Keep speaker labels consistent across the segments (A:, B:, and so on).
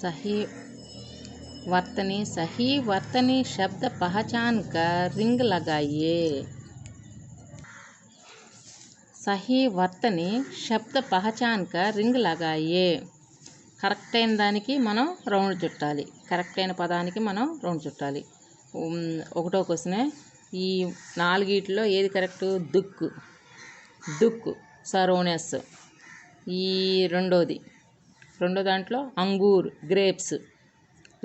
A: सही वर्तनी शब्द पहचान कर रिंग लगाइए। सही वर्तनी शब्द पहचान कर रिंग लगाइए। కరెక్ట్ అయిన దానికి మనం రౌండ్ చుట్టాలి. కరెక్ట్ అయిన పదానికి మనం రౌండ్ చుట్టాలి. ఒకటో క్వశ్చన్, ఈ నాలుగిట్లో ఏది కరెక్ట్? దుక్కు సరోనెస్. ఈ రెండో దాంట్లో అంగూర్ గ్రేప్స్.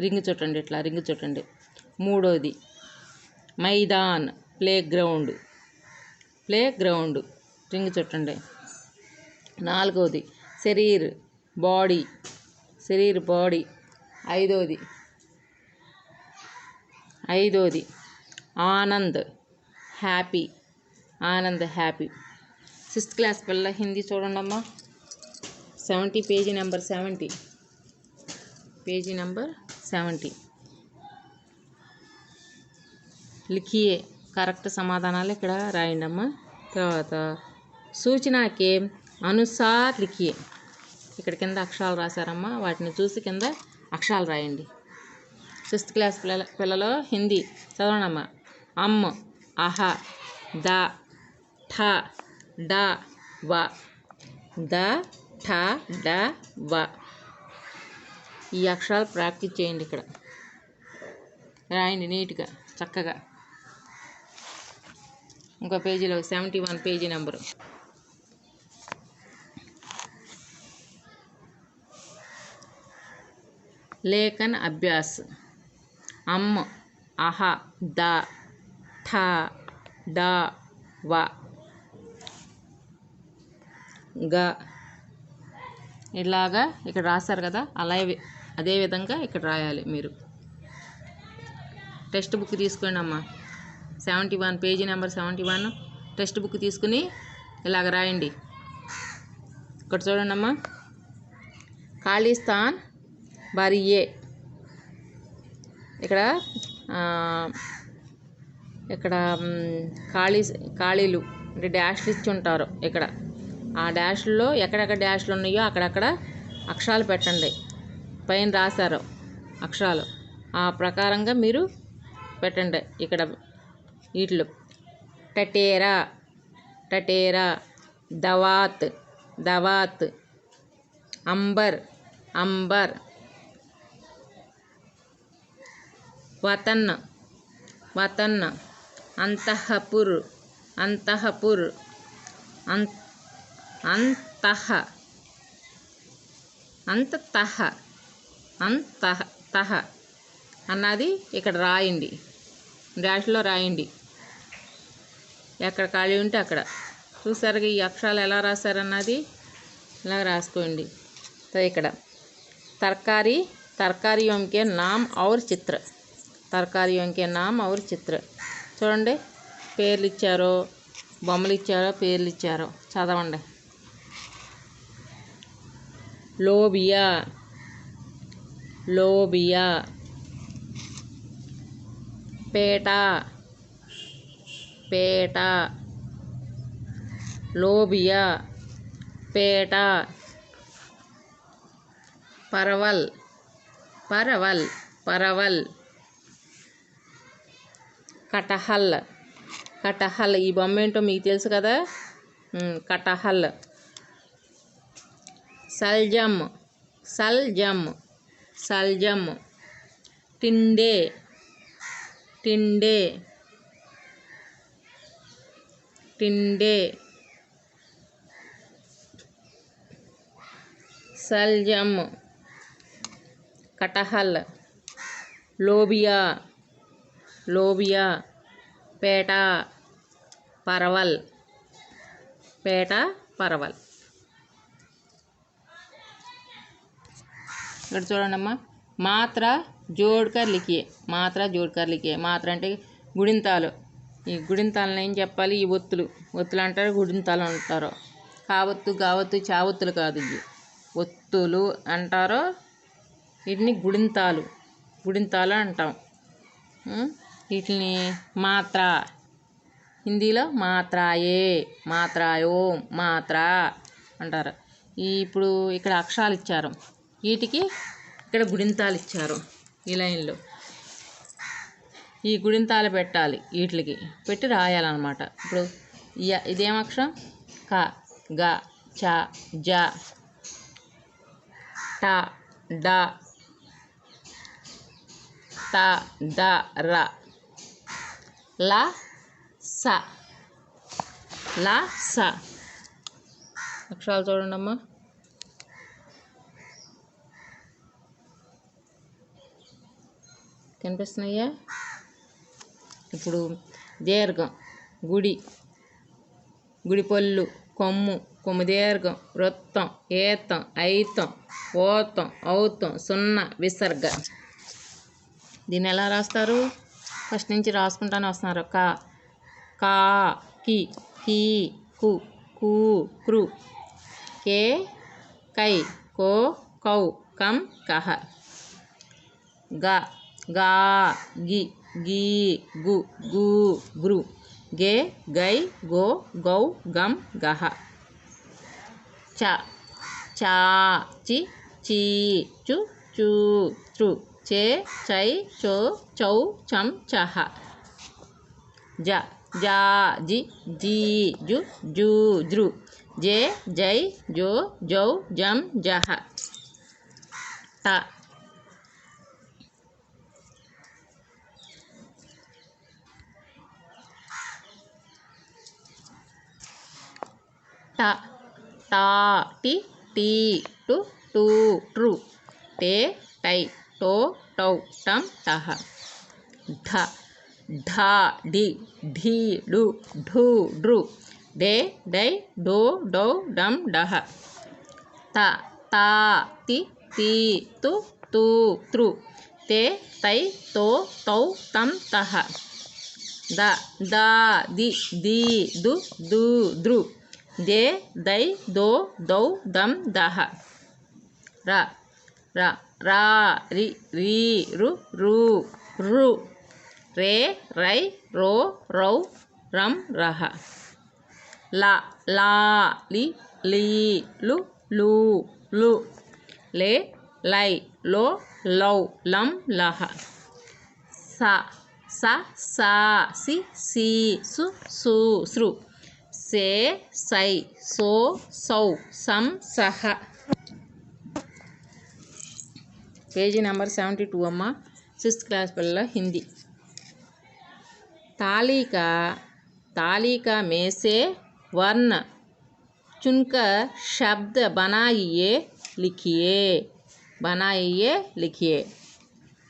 A: రింగ్ చుట్టండి, ఇట్లా రింగ్ చుట్టండి. మూడోది మైదాన్ ప్లే గ్రౌండ్ రింగ్ చుట్టండి. నాలుగోది శరీర్ బాడీ. ఐదోది ఆనంద్ హ్యాపీ. 6th క్లాస్ పిల్ల హిందీ చూడండి అమ్మా. 70 పేజీ నెంబర్ 70 లిఖియే. కరెక్ట్ సమాధానాలు ఇక్కడ రాయండి అమ్మా. తర్వాత సూచనకే అనుసార్ లిఖియే. ఇక్కడ కింద అక్షరాలు రాశారమ్మా, వాటిని చూసి కింద అక్షరాలు రాయండి. 6th క్లాస్ పిల్లలు హిందీ చదవండమ్మా. అమ్మ అహ ద ఠ డ వ. ఈ అక్షరాలు ప్రాక్టీస్ చేయండి. ఇక్కడ రాయండి నీట్గా చక్కగా. ఇంకో పేజీలో 71 పేజీ నెంబరు. लेखन अभ्यास. अम अह द ठ ड व గ. ఇలాగా ఇక్కడ రాశారు కదా, అదే విధంగా ఇక్కడ రాయాలి మీరు. టెక్స్ట్ బుక్ తీసుకోండి అమ్మా. 71 పేజీ నెంబర్ 71 టెక్స్ట్ బుక్ తీసుకుని ఇలాగ రాయండి. ఇక్కడ చూడండి అమ్మా. ఖాళీస్థాన్ బారియే. ఇక్కడ ఖాళీలు అంటే డాష్లు ఇచ్చి ఉంటారు. ఇక్కడ ఆ డాష్లో ఎక్కడెక్కడ డాష్లు ఉన్నాయో అక్కడక్కడ అక్షరాలు పెట్టండి. పైన రాశారు అక్షరాలు, ఆ ప్రకారంగా మీరు పెట్టండి. ఇక్కడ వీటిలో టటేరా, దవాత్, అంబర్, వతన్, అంతఃపుర్, అంతః అన్నది ఇక్కడ రాయండి, డాష్లో రాయండి. ఎక్కడ ఖాళీ ఉంటే అక్కడ. చూసారు ఈ అక్షరాలు ఎలా రాశారన్నది ఇలా రాసుకోండి. ఇక్కడ तरकारियों के नाम और चित्र. చూడండి, పేర్లు ఇచ్చారో బొమ్మలు ఇచ్చారో పేర్లు ఇచ్చారో చదవండి. లోబియా, పేట, లోబియా పేట. परवल, कटहल. ఈ బొమ్మ ఏంటో మీకు తెలుసు కదా, కటహల్. సల్జమ్, టిండే, సల్జమ్, कटहल. लोबिया पेटा, परवल. ఇక్కడ చూడండమ్మా. మాత్ర జోడ్కర్ లిఖియే. మాత్ర అంటే గుడింతాలు. ఈ గుడింతాలను ఏం చెప్పాలి? ఈ ఒత్తులు అంటారు, గుడింతాలు అంటారు. కావత్తు, గావత్తు, చావత్తులు కాదు, ఇవి ఒత్తులు అంటారు. వీటిని గుడింతాలు అంటాం. వీటిని మాత్ర, హిందీలో మాత్రాయో అంటారు. ఇప్పుడు ఇక్కడ అక్షరాలు ఇచ్చారు, వీటికి ఇక్కడ గుడింతాలు ఇచ్చారు ఈ లైన్లో. ఈ గుడింతాలు పెట్టాలి, వీటికి పెట్టి రాయాలన్నమాట. ఇప్పుడు ఇదేం అక్షరం? క, గ, చ, జ, ట, డ, త, ద, ర, ల, స, ల, స. అక్షరాలు చూడండి అమ్మా. కనిపిస్తున్నాయా? ఇప్పుడు దీర్ఘం గుడి, గుడి పళ్ళు, కొమ్ము, కొమ్ము దీర్ఘం, వృత్తం, ఏత్తం, ఐత్తం, ఓత్తం, ఔత్తం, సున్నా, విసర్గ. దీన్ని ఎలా రాస్తారు? ఫస్ట్ నుంచి రాసుకుంటానే వస్తున్నారు. క, కా, కి, కీ, కు, కూ, క్రు, కే, కై, కో, కౌ, కం, కహ. గ, గా, గి, గీ, గు, గు, గ్రు, గే, గై, గో, గౌ, గం, గహ. చ, చా, చి, చీ, చు, చూ, త్రు, చే, చై, చో, చౌ, చం, చహ. జ, జా, జి, జీ, జు, జూ, జ్రు, జే, జై, జో, జౌ, జం, జహ. ట, ట, టా, టి, టీ, టు, టూ, ట్రు, టే, టై, టో, టౌ, టం, టహ. ఢ, ఢా, డి, ఢీ, డు, ఢూ, డ్రు, డే, డై, డో, డౌ, డం, డహ. త, తా, తి, తీ, తు, తూ, త్రు, తే, తై, తో, తౌ, తం, తహ. ద, దా, ది, దీ, దు, దూ, ద్రు, దే, దై, దో, దౌ, దం, దహ. ర, ర, రా, రి, రీ, రు, రు, రు, రే, రై, రో, రౌ, రం, రహ. ల, లా, లి, లీ, లు, లూ, లు, లే, లై, లో, లౌ, లం, లహ. స, స, సా, సి, సి, సు, సు, స్రు, సే, సై, సో, సౌ, సం, సహ. పేజీ నెంబర్ 72 అమ్మ. 6th క్లాస్ పిల్లల హిందీ. ताली का में से वर्ण चुनकर शब्द बनाइए लिखिए.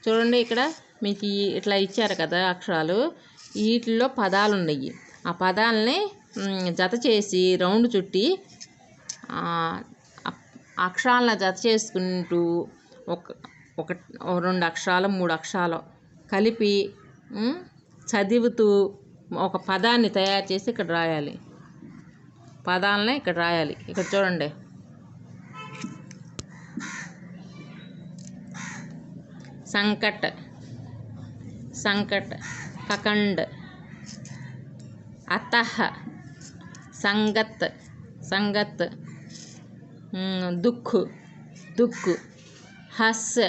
A: చూడండి, ఇక్కడ మీకు ఇట్లా ఇచ్చారు కదా అక్షరాలు. వీటిల్లో పదాలు ఉన్నాయి. ఆ పదాలని జత చేసి రౌండ్ చుట్టి అక్షరాలను జత చేసుకుంటూ ఒక 2 అక్షరాలు 3 అక్షరాలు కలిపి చదువుతూ ఒక పదాన్ని తయారు చేసి ఇక్కడ రాయాలి. పదాలని ఇక్కడ రాయాలి. ఇక్కడ చూడండి, संकट, संकट, ककंड, अतः, संगत, संगत, दुख, दुख, हास्य,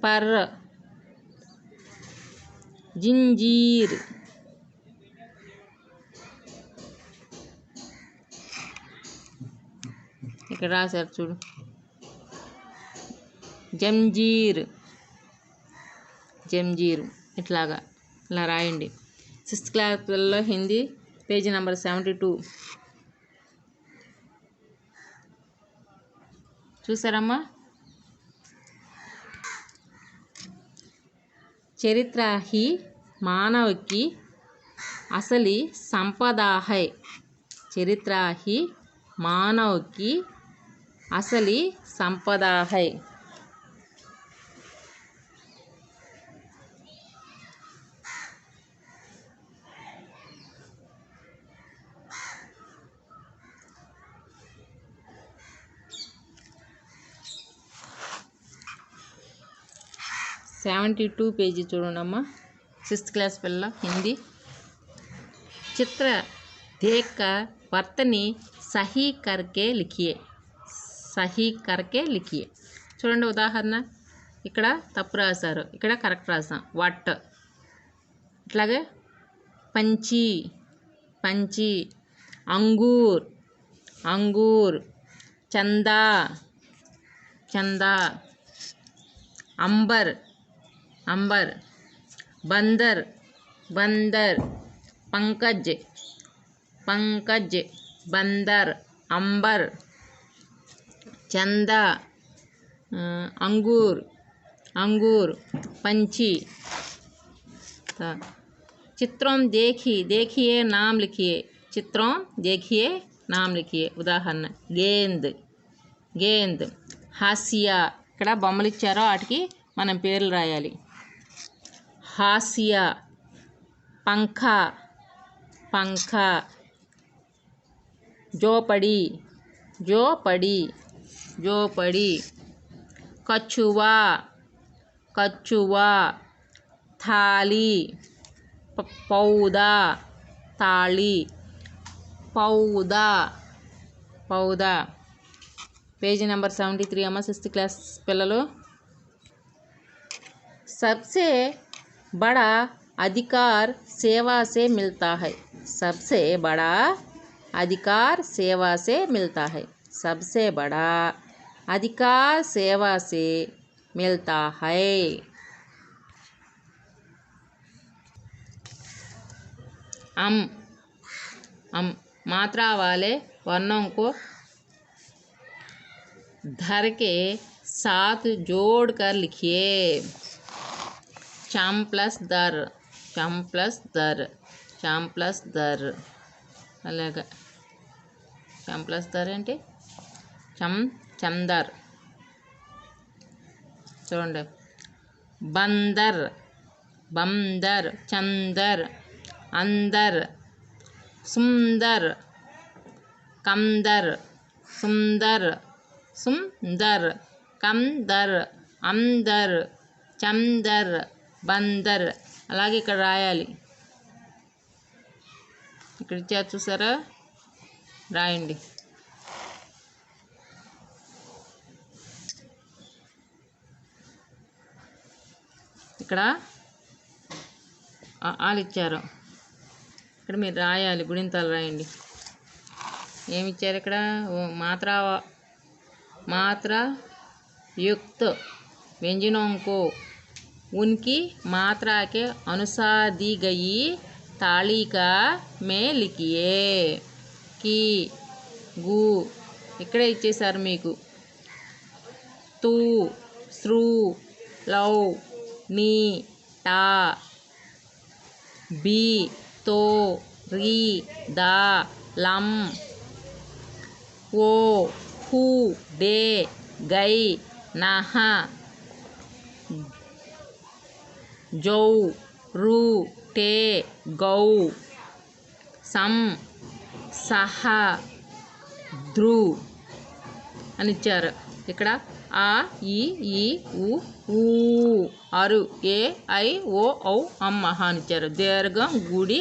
A: पर, जंजीर, ఇక్కడ రాశారు చూడు, జంజీర్, జంజీరు. ఇలా రాయండి. 6th క్లాస్లో హిందీ పేజీ నెంబర్ 72 చూసారమ్మా. చరిత్ర ही मानव की असली संपदा है. चरित्र ही मानव की असली संपदा है. పేజీ చూడండమ్మా. 6th క్లాస్ పిల్ల హిందీ. चित्र देखकर वर्तनी सही करके लिखिए. చూడండి ఉదాహరణ, ఇక్కడ తప్పు రాశారు, ఇక్కడ కరెక్ట్ రాసాం. వట్. ఇట్లాగే పంచి, పంచి. అంగూర్, అంగూర్. చందా, చందా. अंबर, अंबर. बंदर, बंदर. पंकज, पंकज. बंदर, अंबर. चंदा, अंगूर, अंगूर. पंछी. चित्रों देखिए, देखिए नाम लिखिए. चित्रों देखिए नाम लिखिए. उदाहरण गेंद, गेंद. हास्या. ఇక్కడ బొమ్మలు ఇచ్చారో వాటికి మనం పేర్లు రాయాలి. హాస్య. పంఖ, పంఖ. జోపడి, జోపడి, జోపడి. కछुआ, कछुआ. थाली, पौधा, ताली. पौधा, पौधा. पेजी नंबर 73 अम्मा 6th क्लास पिल्ललो. सबसे बड़ा अधिकार सेवा से मिलता है. सबसे बड़ा अधिकार सेवा से मिलता है. सबसे बड़ा अधिकार सेवा से मिलता है. अम, अम. मात्रा वाले वर्णों को धर के साथ जोड़ कर लिखिए. चम प्लस दर, चम प्लस दर, चम प्लस दर. అలాగా చం ప్లస్ దర్ అంటే చందర్. చూడండి. బందర్, బందర్. చందర్, अंदर. सुंदर, कमदर. सुंदर, सुंदर. कमदर, अंदर. चंदर, बंदर. అలాగే ఇక్కడ రాయాలి. ఇక్కడ ఇచ్చారు చూసారా, రాయండి. ఇక్కడ ఆలు ఇచ్చారు, ఇక్కడ మీరు రాయాలి, గుణింతాలు రాయండి. ఏమి ఇచ్చారు ఇక్కడ? मात्रा, मात्रा युक्त व्यंजनों को उनकी मात्रा के अनुसार दी गई तालिका में लिखिए. की, గు ఇక్కడే ఇచ్చేసారు మీకు. తూ, శ్రు, లౌ, నీ, టా, బి, తో, రీ, దా, లం, ఓ, హు, డే, గై, నహ, జౌ, రు, టే, గౌ, సం, సహ, ధ్రు అని ఇచ్చారు. ఇక్కడ ఆ, ఈ, ఊ, ఊ, అరు, ఏ, ఐ, ఓ, ఔ, అమ్మ అని ఇచ్చారు. దీర్ఘం, గుడి,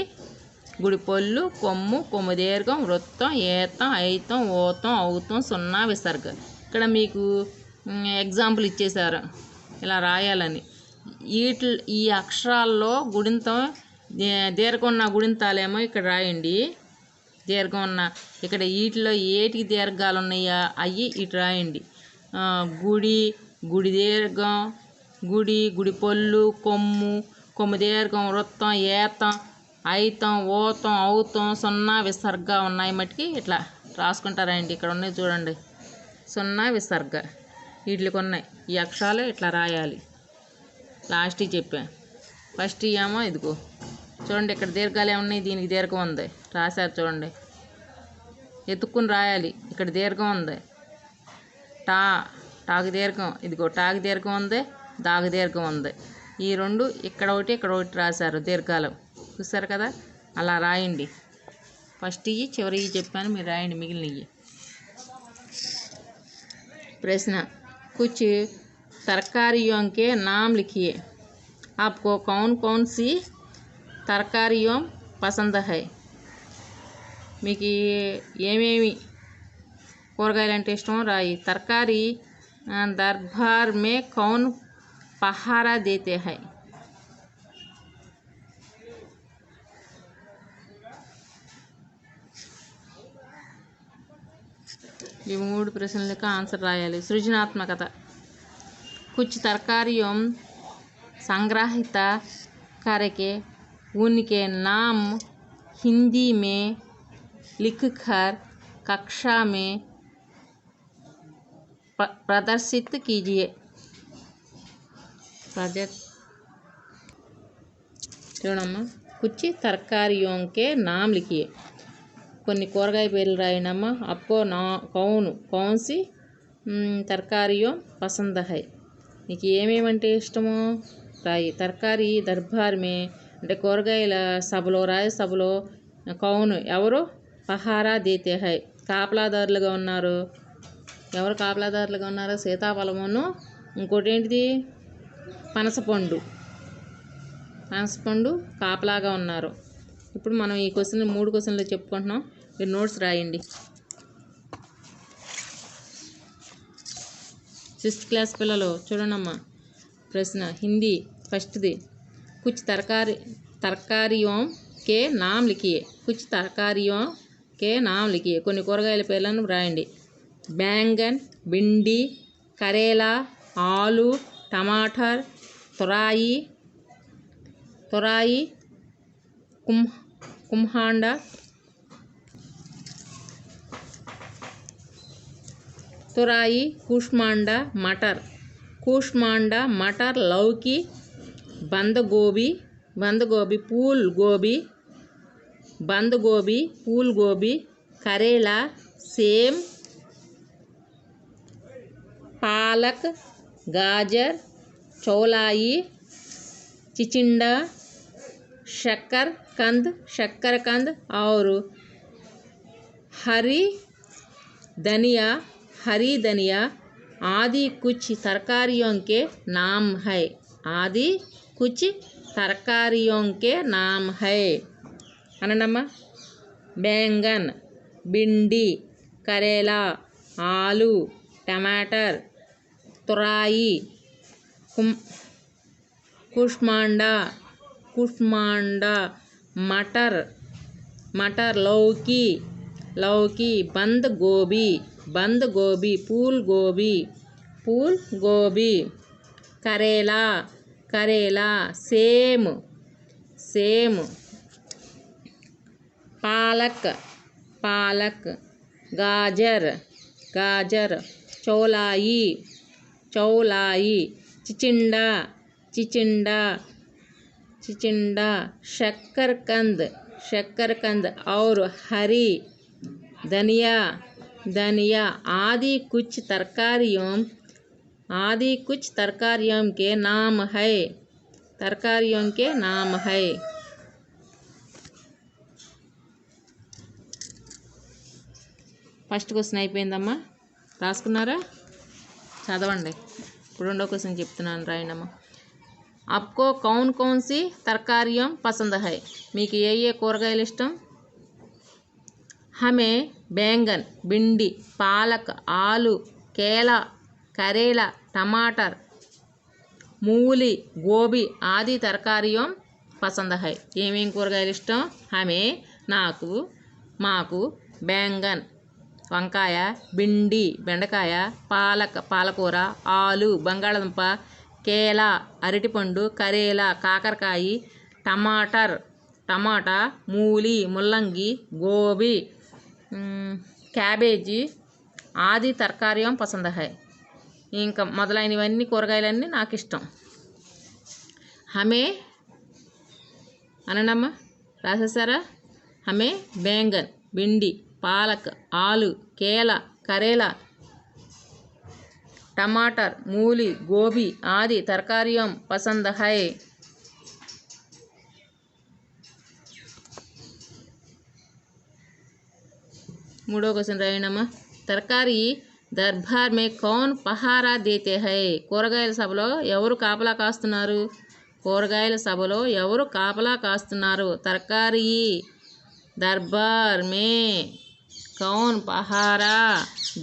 A: గుడి పొల్లు, కొమ్ము, కొమ్ము దీర్ఘం, వృత్తం, ఏతం, ఐతం, ఓతం, ఔతం, సున్నా, విసర్గ. ఇక్కడ మీకు ఎగ్జాంపుల్ ఇచ్చేశారు ఇలా రాయాలని. ఈ అక్షరాల్లో గుణింతం, దీర్ఘం ఉన్న గుణింతాలేమో ఇక్కడ రాయండి. దీర్ఘం ఉన్న ఇక్కడ వీటిలో ఏటికి దీర్ఘాలు ఉన్నాయా అవి ఇటు రాయండి. గుడి, గుడి దీర్ఘం, గుడి, గుడి పొల్లు, కొమ్ము, కొమ్ము దీర్ఘం, వృత్తం, ఏతం, ఐతం, ఓతం, ఔతం, సున్నా, విసర్గ ఉన్నాయి. మట్టుకి ఇట్లా రాసుకుంటారండి. ఇక్కడ ఉన్నాయి చూడండి, సున్నా, విసర్గ వీటికి ఉన్నాయి. ఈ అక్షరాలు ఇట్లా రాయాలి. లాస్ట్కి చెప్పాను. ఫస్ట్ ఏమో ఇదిగో చూడండి, ఇక్కడ దీర్ఘాలు ఏమున్నాయి, దీనికి దీర్ఘం ఉంది రాశారు చూడండి, ఎత్తుక్కుని రాయాలి. ఇక్కడ దీర్ఘం ఉంది, టా, టాకు దీర్ఘం, ఇదిగో టాకు దీర్ఘం ఉంది, దాగు దీర్ఘం ఉంది. ఈ రెండు ఇక్కడ ఒకటి ఇక్కడ ఒకటి రాశారు దీర్ఘాలు, చూసారు కదా. అలా రాయండి. ఫస్ట్ ఇవి చివరి చెప్పాను, మీరు రాయండి మిగిలినవి. ప్రశ్న, कुछ तरकारियों के नाम लिखिए. आपको कौन कौन सी तरकारियों पसंद है? మీకు ఏమేమి కూరగాయలు అంటే ఇష్టమో రాయి. తర్కారీ दरबार में कौन पहारा देते हैं? ఈ మూడు ప్రశ్నలకు ఆన్సర్ రాయాలి. సృజనాత్మకత. कुछ तरकारियों संग्रहित करके उनके नाम हिंदी में लिखकर कक्षा में प्रदर्शित कीजिए. कुछ तरकारियों के नाम लिखिए. కొన్ని కూరగాయ పేర్లు రాయండమ్మా. आपको कौन सी तरकारियों पसंद है? నీకు ఏమేమంటే ఇష్టమో రాయి. తర్కారీ దర్బార్ మే అంటే కూరగాయల సభలో రాజసభలో కౌను ఎవరు పహారా దేతే హై కాపలాదారులుగా ఉన్నారు. ఎవరు కాపలాదారులుగా ఉన్నారు? సీతాఫలమును ఇంకోటి ఏంటిది పనసపండు కాపలాగా ఉన్నారు. ఇప్పుడు మనం ఈ క్వశ్చన్ 3 క్వశ్చన్లు చెప్పుకుంటున్నాం. మీరు నోట్స్ రాయండి. 6th క్లాస్ పిల్లలు చూడండమ్మా. ప్రశ్న హిందీ ఫస్ట్ది. कुछ तरकारियों के नाम लिखिए. कुछ तरकारियों के नाम लिखिए. కొన్ని కూరగాయల పేర్లను రాయండి. बैंगन, भिंडी, करेला, आलू, टमाटर, तोरई, कुम्हांडा, कुष्मांडा, मटर, लौकी, बंद गोभी, फूल गोभी, करेला, सेम, पालक, गाजर, चौलाई, चिचिंडा, शक्करकंद और हरी धनिया आदि कुछ तरकारियों के नाम है. अनम्मा. बैंगन, भिंडी, करेला, आलू, टमाटर, तोरई, कुष्मांडा, मटर, लौकी, बंद गोभी, फूल गोभी, करेला, सेम, पालक, गाजर, चौलाई, चिचिंडा, शक्करकंद और हरी धनिया आदि कुछ तरकारियों के नाम है. ఫస్ట్ క్వశ్చన్ అయిపోయిందమ్మా. రాసుకున్నారా? చదవండి. ఇప్పుడు రెండో క్వశ్చన్ చెప్తున్నాను, రాయండమ్మా. आपको कौन सी तरकारियाँ पसंद है? మీకు ఏ కూరగాయలు ఇష్టం? हमें बैंगन, भिंडी, पालक, आलू, केला, करेला, टमाटर, मूली, गोभी आदि तरकारियों पसंद है. ఏమేం కూరగాయలు ఇష్టం? हमें మాకు बैंगन వంకాయ, भिंडी బెండకాయ, పాలకూర, ఆలు బంగాళదుంప, కేలా అరటిపండు, కరేలా కాకరకాయ, టమాటా, మూలి ముల్లంగి, గోబీ క్యాబేజీ ఆది తర్కారియం పసంద హై. ఇంకా మొదలైనవన్నీ కూరగాయలన్నీ నాకు ఇష్టం. హమే అననమ్మ రాసేసారా? హమే बैंगन, भिंडी, पालक, आलू, केला, करेला, टमाटर, मूली, गोभी आदि तरकारियों पसंद है. మూడో క్వశ్చన్ రాయండమ్మా. तरकारी दरबार में कौन पहारा देते हैं? కూరగాయల సభలో ఎవరు కాపలా కాస్తున్నారు? तरकारी दरबार में कौन पहारा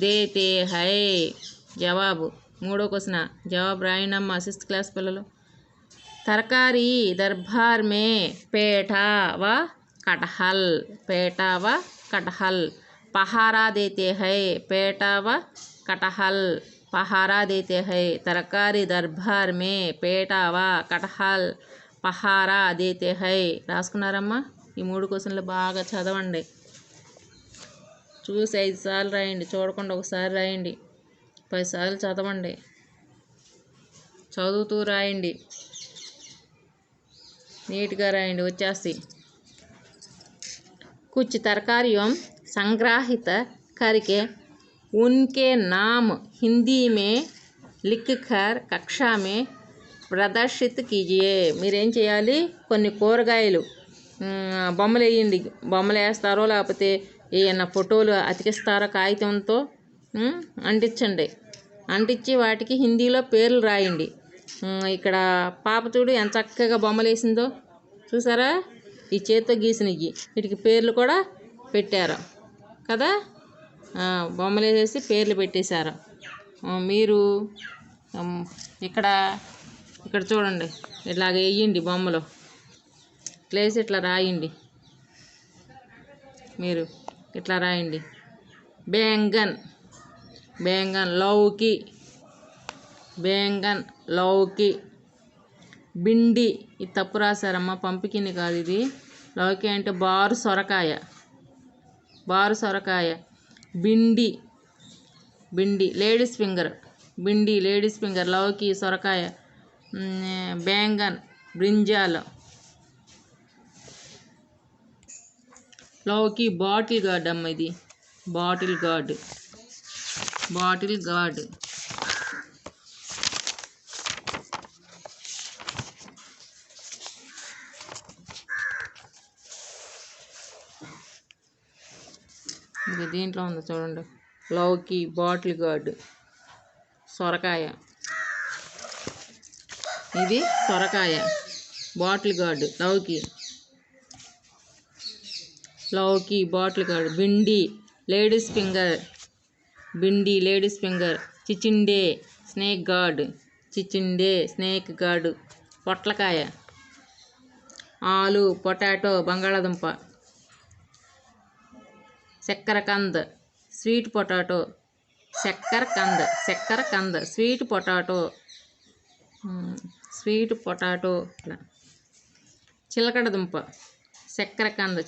A: देते हैं? जवाब మూడో క్వశ్చన్ జవాబు రాయండమ్మా 6th క్లాస్ పిల్లలు. तरकारी दरबार में पेठा व कटहल पहारा देते हैं. पेठा व कटहल पहारा देते हैं. तरकारी दरबार में पेठा व कटहल पहारा देते हैं. రాసుకున్నారమ్మా? ఈ 3 క్వశ్చన్లు బాగా చదవండి. చూసి 5 సార్లు రాయండి, చూడకుండా ఒకసారి రాయండి. 10 సార్లు చదవండి, చదువుతూ రాయండి, నీట్గా రాయండి, వచ్చేస్తాయి. कुछ तरकारियों संग्रहित करके उनके नाम हिंदी में लिखकर कक्षा में ప్రదర్శిత कीजिए. మీరేం చేయాలి? కొన్ని కూరగాయలు బొమ్మలు వేయండి. బొమ్మలు వేస్తారో లేకపోతే ఏమన్నా ఫోటోలు అతికిస్తారో కాగితంతో అంటించండి. అంటించి వాటికి హిందీలో పేర్లు రాయండి. ఇక్కడ పాప చూడు ఎంత చక్కగా బొమ్మలు వేసిందో చూసారా? ఈ చేతితో గీసినవి వీటికి పేర్లు కూడా పెట్టారు కదా. బొమ్మలు వేసేసి పేర్లు పెట్టేశారు. మీరు ఇక్కడ చూడండి, ఇట్లాగ వేయండి బొమ్మలు, ప్లేస్ ఇట్లా రాయండి. మీరు ఇట్లా రాయండి. బేంగన్ లౌకి. భిండి ఇది తప్పు రాశారమ్మా, పంపికిన్ కాదు ఇది. లౌకి అంటే బారు సొరకాయ. Bhindi ladies finger. లౌకి సొరకాయ. బేంగన్ బ్రింజాల్. లౌకి బాటిల్ గార్డ్ అమ్మ, ఇది బాటిల్ గార్డ్. ఇది దీంట్లో ఉంది చూడండి. లౌకి బాటిల్ గార్డ్. సొరకాయ, ఇది సొరకాయ. బాటిల్ గార్డ్ లౌకి బాటిల్ గార్డ్. భిండి లేడీస్ ఫింగర్. చిచిండే స్నేక్ గార్డ్. పొట్లకాయ. ఆలు పొటాటో బంగాళాదుంప. చక్కెరకంద స్వీట్ పొటాటో. Sweet potato. చిలకడదుంప.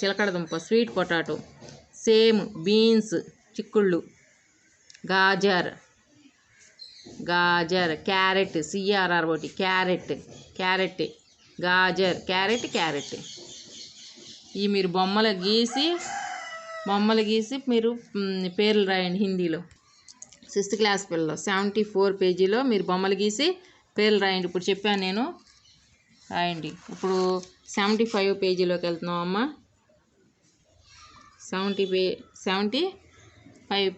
A: చిలకడదుంప స్వీట్ పొటాటో. సేమ్ బీన్స్ చిక్కుళ్ళు. గాజర్. Carrot CRROT carrot. గాజర్ క్యారెట్. ఈ మీరు బొమ్మలు గీసి మీరు పేర్లు రాయండి హిందీలో. 6th క్లాస్ పిల్లలు 74 పేజీలో మీరు బొమ్మలు గీసి పేర్లు రాయండి. ఇప్పుడు చెప్పాను నేను, రాయండి. ఇప్పుడు 75 పేజీలోకి వెళ్తున్నాం అమ్మా. 75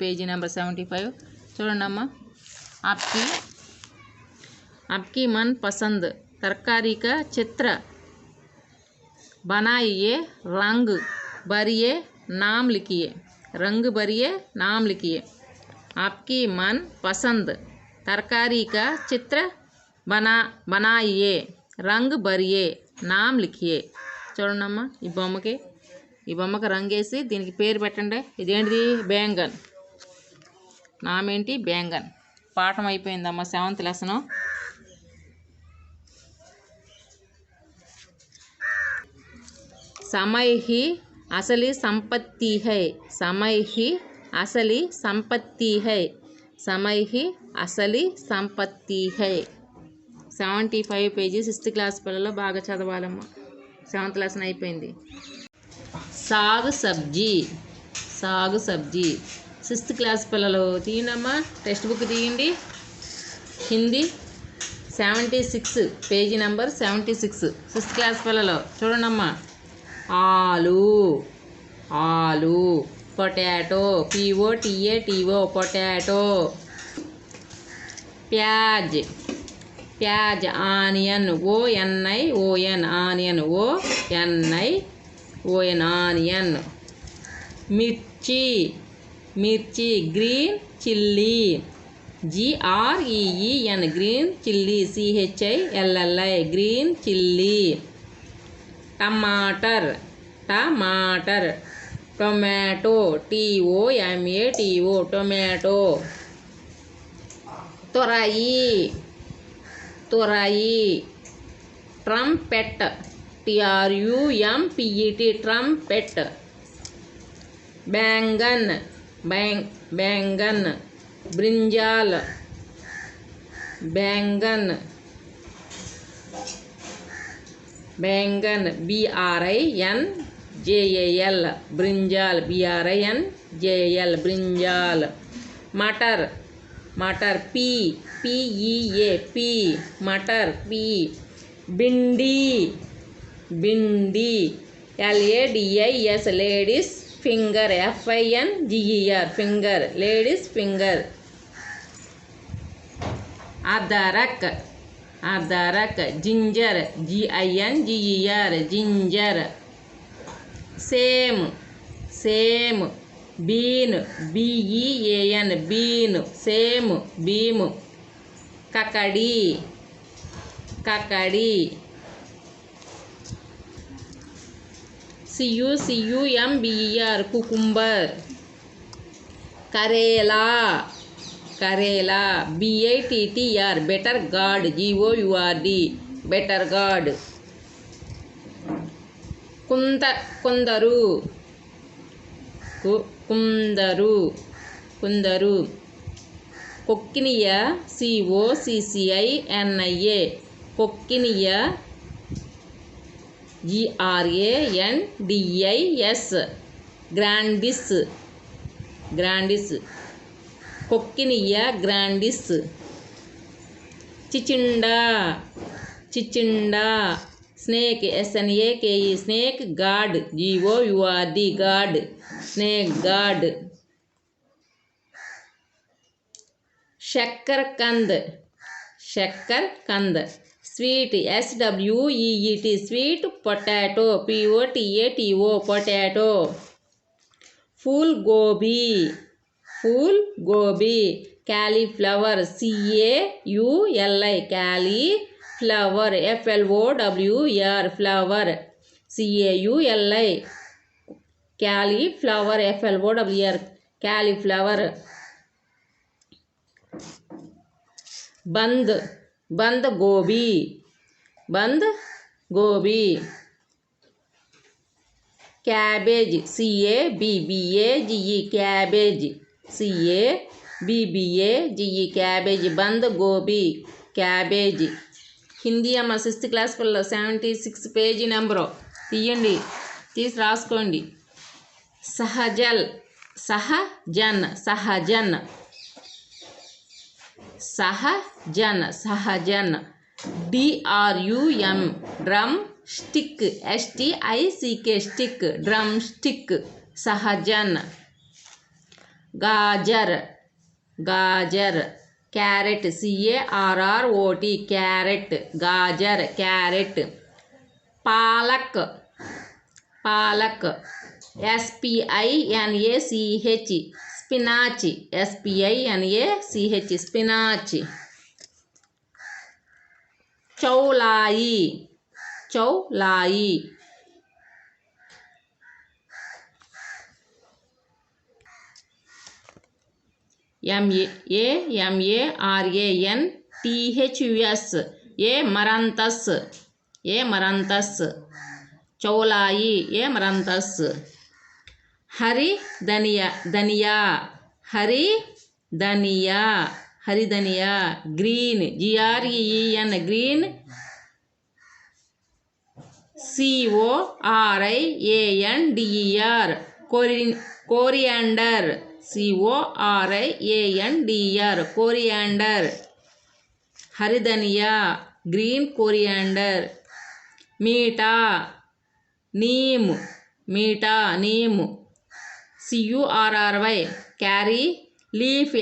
A: పేజీ నెంబర్ 75 చూడండి అమ్మా. आपकी मनपसंद तरकारी का चित्र बनाइए. रंग भरिए नाम लिखिए. आपकी मनपसंद तरकारी का चित्र बनाइए. रंग भरिए नाम लिखिए. చూడండి అమ్మా, ఈ బొమ్మకి రంగేసి దీనికి పేరు పెట్టండి. ఇదేంటిది? బేంగన్. నామేంటి? బేంగన్. పాఠం అయిపోయిందమ్మా 7th లెసను. समय ही असली संपत्ति है. 75 పేజీ 6th క్లాస్ పిల్లలు బాగా చదవాలమ్మా. 7th లెసన్ అయిపోయింది. సాగు సబ్జీ 6th క్లాస్ పిల్లలు తీయండమ్మా, టెక్స్ట్ బుక్ తీయండి. Hindi 76 page number 76 6th class పిల్లలు చూడండమ్మా. ఆలు పొటాటో POTATO పొటాటో. ప్యాజ్ ఆనియన్ ONION ఆనియన్. మిర్చి green chilli. GREEN green chilli, CHILLI green chilli. Tomato, tomato, TOMATO, tomato. Turai, trumpet, TRUMPET, trumpet. Bangan, brinjal, bangan, BRINJAL, brinjal, BRINJAL, brinjal. Matar, PEA, matar, P. Bindi, LADIS, ladies finger, FINGER, finger, ladies finger. Adarak, ginger, GINGER, ginger. Same, bean, BEAN, bean, same, beam. Kakadi, CUCUMBER, cucumber. Karela, BATTR, better God, GOURD, better God. Kundaru, Coccinia, COCCINIA, Coccinia, GRANDIS, grandis, Coccinia grandis. Chichinda, snake, SNAKE, snake. God, GOURD, God, snake, God. Shakkarkand, sweet, SWEET, sweet potato, POTATO, potato. Fool gobi, cauliflower, CAULI, cauliflower, FLOWER, flower, CAULI, cauliflower, FLOWER, cauliflower. Band gobi, cabbage, CABBAGE, cabbage, CABBAGE, cabbage. Band gobi, cabbage. Hindi అమ్మ 6th class పిల్ల 76 page number తీయండి, తీసి రాసుకోండి. సహజన్, DRUM, drumstick, STICK, stick, drumstick, సహజన్. గాజర్, carrot, CARROT, carrot, గాజర్, carrot. పాలక్, SPINACH, స్పినాచ్, SPINACH, స్పినాచ్. చౌలాయి, MARANTHUS, amaranthus, చౌలాయి, amaranthus. హరి ధనియా, green, GREEN, green. CORIANDER, coriander, CORIANDER, coriander. హరిధనియా, గ్రీన్ coriander. మీటా, నీమ్, CURRY, curry. Leaf,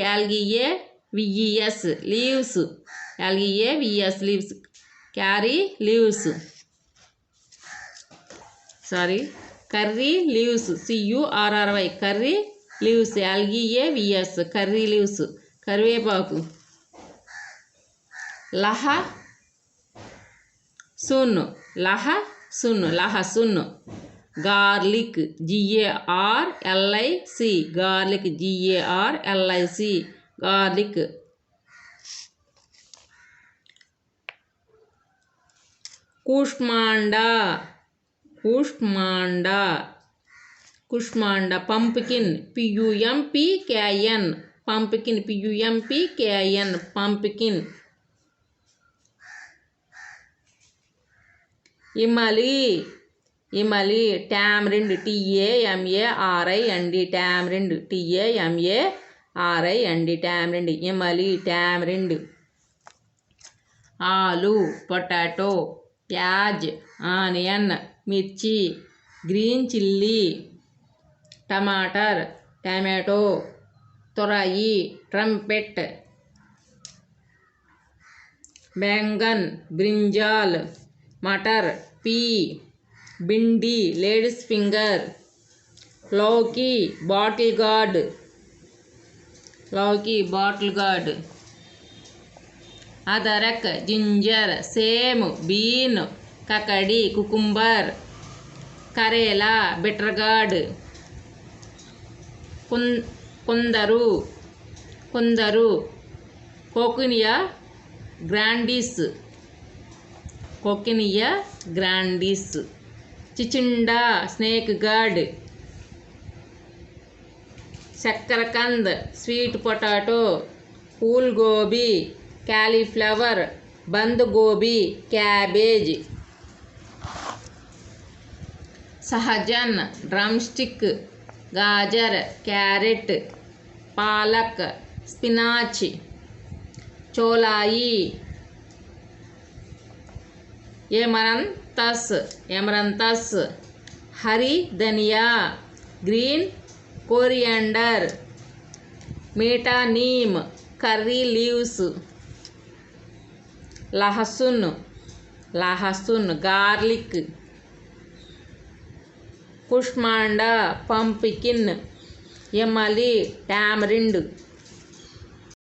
A: LEAVES, leaves, LEAVES, leaves, curry leaves. Curry leaves, CURRY, curry leaves, LEAVES, curry leaves. కరివేపాకు, లహసున్, garlic, garlic, కుష్మాండా, pumpkin, pumpkin, ఇమలి, tamarind, tamarind, ఇమలి, ఆలు, potato, ప్యాజ్, onion, మిర్చి, గ్రీన్ చిల్లీ, టమాటో, తొరయి, ట్రంపెట్, బెంగన్, బ్రింజాల్, మటర్, పీ, భిండి, లేడీస్ ఫింగర్, లౌకి, బాటిల్ గార్డ్, అదరక్, జింజర్, సేమ్, బీన్, కకడి, కుకుంబర్, కరేలా, బిటర్ గార్డ్, కుందరు, కోకినియా గ్రాండిస్, చిచిండా, స్నేక్ గార్డ్, చక్కరకంద్, స్వీట్ పొటాటో, ఫూల్ గోబీ, క్యాలీఫ్లవర్, బంద్ గోబీ, క్యాబేజ్, సహజన్, డ్రమ్ స్టిక్, గాజర్, క్యారెట్, పాలక్, స్పినాచ్, చోలాయి, ఎమరంతస్, హరి ధనియా, గ్రీన్ కోరియాండర్, మీఠా నీమ్, కర్రీ లీవ్స్, లహసున్, గార్లిక్, కుష్మాండా, పంప్కిన్, ఇమలి, టామరిండ్.